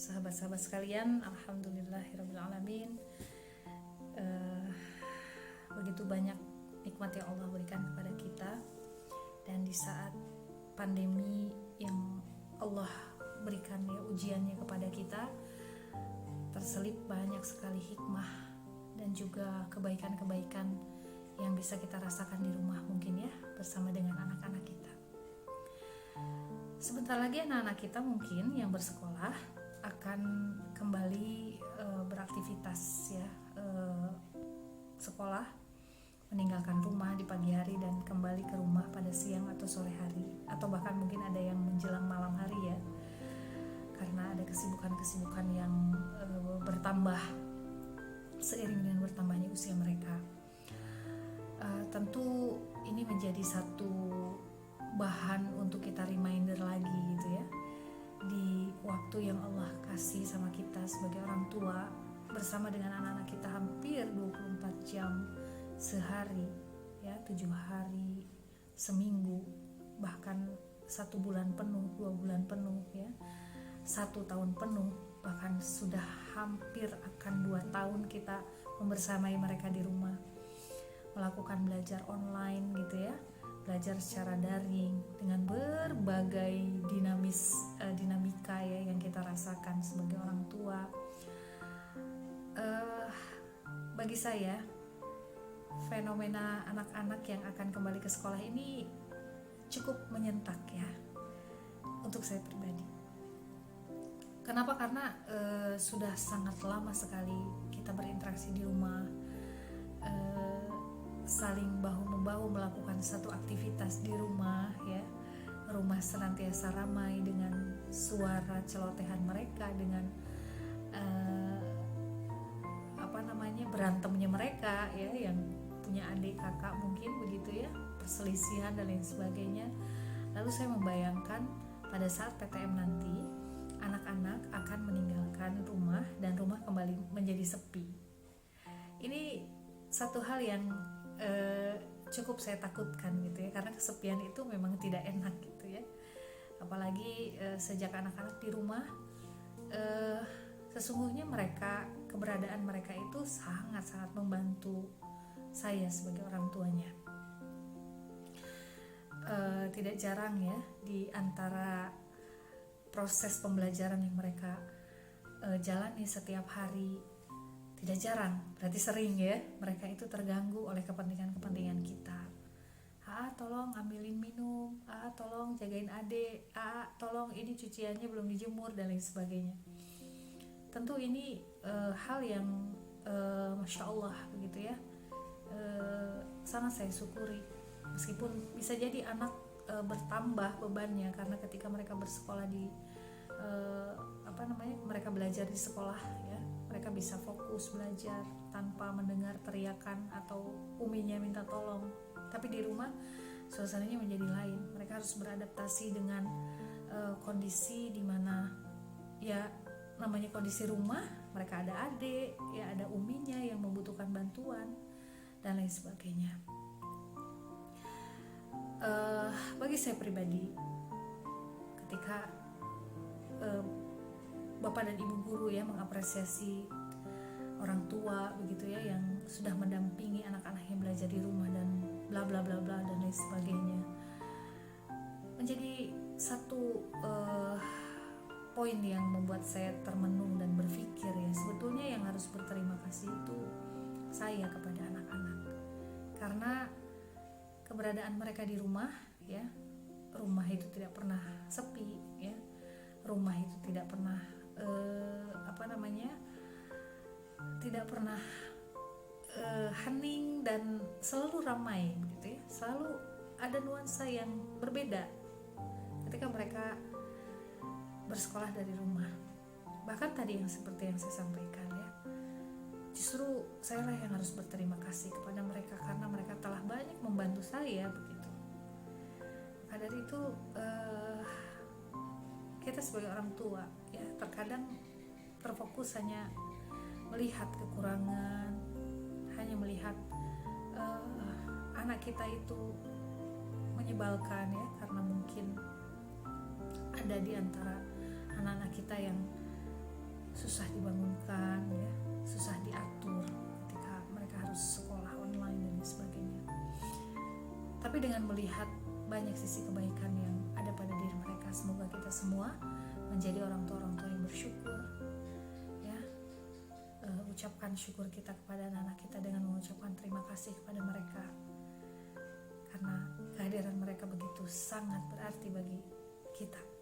sahabat-sahabat sekalian, alhamdulillahirrabbilalamin. Begitu banyak nikmat yang Allah berikan kepada kita, dan di saat pandemi yang Allah berikan ya ujiannya kepada kita, terselip banyak sekali hikmah dan juga kebaikan-kebaikan yang bisa kita rasakan di rumah mungkin ya, bersama dengan anak-anak kita. Sebentar lagi anak-anak kita mungkin yang bersekolah akan kembali beraktivitas ya, sekolah, meninggalkan rumah di pagi hari dan kembali ke rumah pada siang atau sore hari, atau bahkan mungkin ada yang menjelang malam hari ya, karena ada kesibukan-kesibukan yang bertambah seiring dengan bertambahnya usia mereka. Tentu ini menjadi satu bahan untuk kita reminder lagi gitu ya, di waktu yang Allah kasih sama kita sebagai orang tua, bersama dengan anak-anak kita hampir 24 jam sehari ya, 7 hari seminggu, bahkan 1 bulan penuh, 2 bulan penuh ya, 1 tahun penuh, bahkan sudah hampir akan 2 tahun kita membersamai mereka di rumah, melakukan belajar online gitu ya, belajar secara daring dengan berbagai dinamika ya yang kita rasakan sebagai orang tua. Bagi saya, fenomena anak-anak yang akan kembali ke sekolah ini cukup menyentak ya untuk saya pribadi. Kenapa? Karena sudah sangat lama sekali kita berinteraksi di rumah, saling bahu-membahu melakukan satu aktivitas di rumah ya. Rumah senantiasa ramai dengan suara celotehan mereka, dengan berantemnya mereka ya, yang punya adik kakak mungkin begitu ya, perselisihan dan lain sebagainya. Lalu saya membayangkan pada saat PTM nanti anak-anak akan meninggalkan rumah dan rumah kembali menjadi sepi. Ini satu hal yang cukup saya takutkan gitu ya, karena kesepian itu memang tidak enak gitu ya, apalagi sejak anak-anak di rumah, sesungguhnya keberadaan mereka itu sangat-sangat membantu saya sebagai orang tuanya. Tidak jarang ya, di antara proses pembelajaran yang mereka jalani setiap hari, tidak jarang, berarti sering ya, mereka itu terganggu oleh kepentingan-kepentingan kita. Tolong ambilin minum, tolong jagain adik, tolong ini cuciannya belum dijemur dan lain sebagainya. Tentu ini hal yang Masya Allah begitu ya, sangat saya syukuri, meskipun bisa jadi anak bertambah bebannya karena ketika mereka bersekolah di mereka belajar di sekolah ya, mereka bisa fokus belajar tanpa mendengar teriakan atau uminya minta tolong. Tapi di rumah suasananya menjadi lain, mereka harus beradaptasi dengan kondisi di mana ya, namanya kondisi rumah, mereka ada adik ya, ada uminya yang membutuhkan bantuan dan lain sebagainya. Bagi saya pribadi, ketika bapak dan ibu guru ya mengapresiasi orang tua begitu ya, yang sudah mendampingi anak-anak yang belajar di rumah dan bla bla bla bla dan lain sebagainya, menjadi satu poin yang membuat saya termenung dan berpikir ya, sebetulnya yang harus berterima kasih itu saya kepada anak-anak, karena keberadaan mereka di rumah ya, rumah itu tidak pernah sepi ya, rumah itu tidak pernah tidak pernah hening dan selalu ramai gitu ya, selalu ada nuansa yang berbeda ketika mereka bersekolah dari rumah. Bahkan tadi yang seperti yang saya sampaikan ya, justru saya lah yang harus berterima kasih kepada mereka karena mereka telah banyak membantu saya begitu. Maka dari itu kita sebagai orang tua ya, terkadang terfokus hanya melihat kekurangan, hanya melihat anak kita itu menyebalkan ya, karena mungkin ada di antara anak-anak kita yang susah dibangunkan ya, susah diatur ketika mereka harus sekolah online dan sebagainya. Tapi dengan melihat banyak sisi kebaikan yang ada pada diri mereka, semoga kita semua menjadi orang tua yang bersyukur ya. Ucapkan syukur kita kepada anak-anak kita dengan mengucapkan terima kasih kepada mereka, karena kehadiran mereka begitu sangat berarti bagi kita.